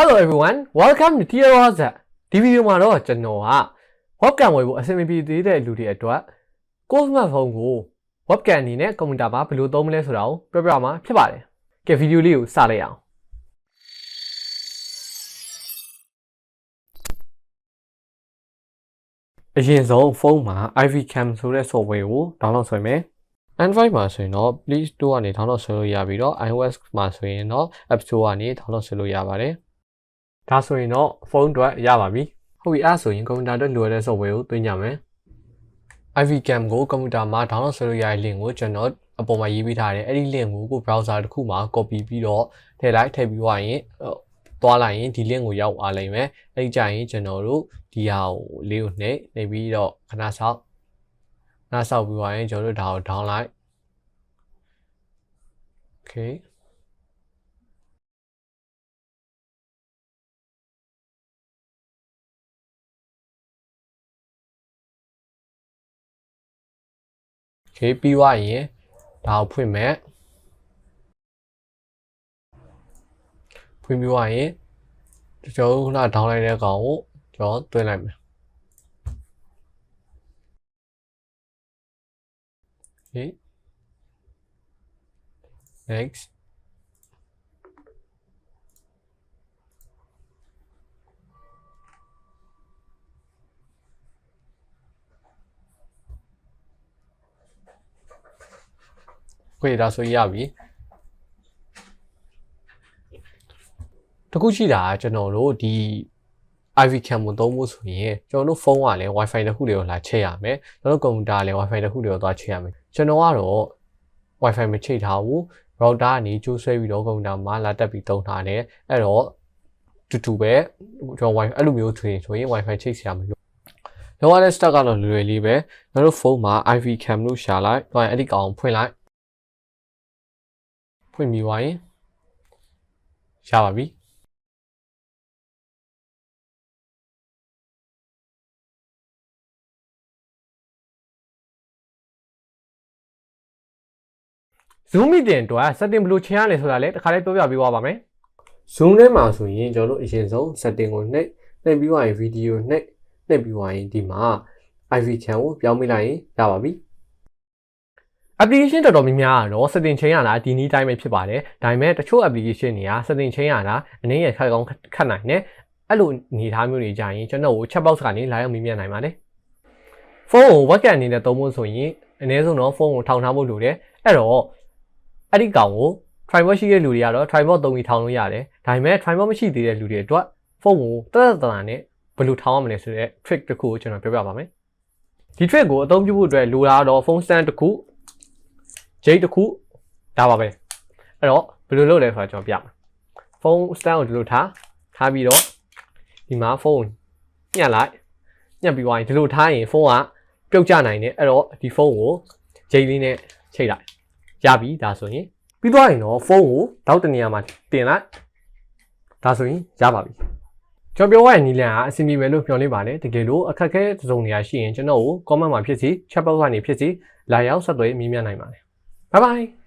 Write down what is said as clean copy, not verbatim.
Hello everyone, welcome to Tia Rosa. This videoမှာတော့ကျွန်တော်က webcam ဝယ်ဖို့အဆင်မပြေသေးတဲ့လူတွေအတွက်ကိုယ့် smartphone ကို webcam အနေနဲ့ကွန်ပျူတာမှာဘယ်လိုသုံးမလဲဆိုတာကိုပြောပြမှာဖြစ်ပါတယ်။ကဲဗီဒီယိုလေးကိုစလိုက်အောင်။အရင်ဆုံးဖုန်းမှာ IVCam ဆိုတဲ့ software ကို download ဆွဲမယ်။ Android မှာဆိုရင်တော့ Play Store ကနေ download ဆွဲလို့ရပြီးတော့ iOS မှာဆိုရင်တော့ App Store ကနေ download ဆွဲလို့ရပါတယ်။ဒါဆိုရင်တော့ဖုန်းအတွက်ရပါပြီ။ဟုတ်ပြီအဲ့ဆိုရင်ကွန်ပျူတာအတွက်လိုတဲ့ software ကိုသွင်းကြမယ်။ IVCam ကိုကွန်ပျူတာမှာ download ဆွဲလို့ရတဲ့ link ကိုကျွန်တော်အပေါ်မှာရေးပေးထားတယ်။အဲ့ဒီ link ကို browser တစ်ခုမှာ copy ပြီးတော့ထည့်ပြီးသွားရင်သွားလိုက်ရင်ဒီ link ကိုရောက်သွားလိမ့်မယ်။အဲ့ဒီကြရင်ကျွန်တော်တို့ဒီဟာကိုလေးကိုနှိပ်ပြီးတော့ခဏဆောက်ပြီးသွားရင်ကျွန်တော်တို့ဒါကို down လိုက် Okayပြီးသွားရင်ဒါကိုဖွင့်မယ်ဖွင့်ပြီးသွားရင်ကျွန်တော်ခုန down လိုက်တဲ့ကောင်ကိုကျွန်တော်သွင်းလိုက်မယ် Okay nextခွေဒါဆိုရပြီတခုရှိတာကျွန်တော်တို့ဒီ IVCam ကိုသုံးဖို့ဆိုရင်ကျွန်တော်တို့ဖုန်းကလည်း Wi-Fi တစ်ခုတွေကိုလာချိတ်ရမယ်ကျွန်တော်တို့ကွန်ပျူတာလည်း Wi-Fi တစ်ခုတွေကိုသွားချိတ်ရမယ်ကျွန်တော်ကတော့ Wi-Fi မချိတ်ထားဘူး router ကနေကျိုးဆွဲပြီးတော့ကွန်ပျူတာမှာလာတက်ပြီးသုံးထားတယ်အဲ့တော့တူပဲကျွန်တော် Wi-Fi အဲ့လိုမျိုးဆိုရင် Wi-Fi ချိတ်စရာမလိုလောရတဲ့ start ကတော့လွယ်လေးပဲကျွန်တော်တို့ဖုန်းမှာ IVCam လို့ရှာလိုက်တော့အဲ့ဒီကောင်ဖွင့်လိုက်ဖွင့်ပြီးသွားရင်ရပါပြီZoom meeting အတွက် setting ဘယ်လိုချိန်ရလဲဆိုတာလည်းတစ်ခါလေးပြောပြပေးသွားပါမယ် Zoom ထဲမှာဆိုရင်ကျွန်တော်တို့အရင်ဆုံး setting ကိုနှိပ်ပြီးသွားရင် video နှိပ်ပြီးသွားရင်ဒီမှာ IVCam ကိုပြောင်းပေးလိုက်ရင်ရပါပြီ application တော်တော်များများကတော့ setting ချိန်ရတာဒီနည်းတိုင်းပဲဖြစ်ပါတယ်ဒါပေမဲ့တချို့ application တွေက setting ချိန်ရတာအနည်းငယ်ခက်ကောင်းခက်နိုင်တယ်အဲ့လိုအနေထားမျိုးတွေကြာရင်ကျွန်တော်ကို chat box ကနေလာရောက်မေးမြန်းနိုင်ပါတယ်ဖုန်းကို webcam အနေနဲ့သုံးဖို့ဆိုရင်အနည်းဆုံးတော့ဖုန်းကိုထောင်ထားဖို့လိုတယ်အဲ့တော့အဲ့ဒီကောင်ကို tripod ရှိတဲ့လူတွေကတော့ tripod သုံးပြီးထောင်လို့ရတယ်ဒါပေမဲ့ tripod မရှိသေးတဲ့လူတွေအတွက်ဖုန်းကိုတန်နဲ့ဘယ်လိုထောင်ရမလဲဆိုတဲ့ trick တစ်ခုကိုကျွန်တော်ပြောပြပါမယ်ဒီ trick ကိုအသုံးပြုဖို့အတွက်လိုတာတော့ဖုန်း stand တစ်ခုဂျိတ်တစ်ခုဒါပါပဲအဲ့တော့ဘယ်လိုလုပ်လဲဆိုတာကျွန်တော်ပြမယ်ဖုန်း stand ကိုဒီလိုထားပြီးတော့ဒီမှာဖုန်းညှက်ပြီးသွားရင်ဒီလိုထားရင်ဖုန်းကပြုတ်ကျနိုင်တယ်အဲ့တော့ဒီဖုန်းကိုဂျိတ်လေးနဲ့ချိတ်လိုက်ရပြီဒါဆိုရင်ပြီးသွားရင်တော့ဖုန်းကိုတောက်တနေရာမှာတင်လိုက်ဒါဆိုရင်ရပါပြီကျွန်တော်ပြောရတဲ့နီလန်ကအဆင်ပြေမယ်လို့မျှော်လင့်ပါတယ်တကယ်လို့အခက်အခဲစုံနေရရှိရင်ကျွန်တော်ကို comment မှာဖြစ်စီ chat box ကနေဖြစ်စီလာရောက်ဆက်သွယ်မေးမြန်းနိုင်ပါတယ်Bye bye.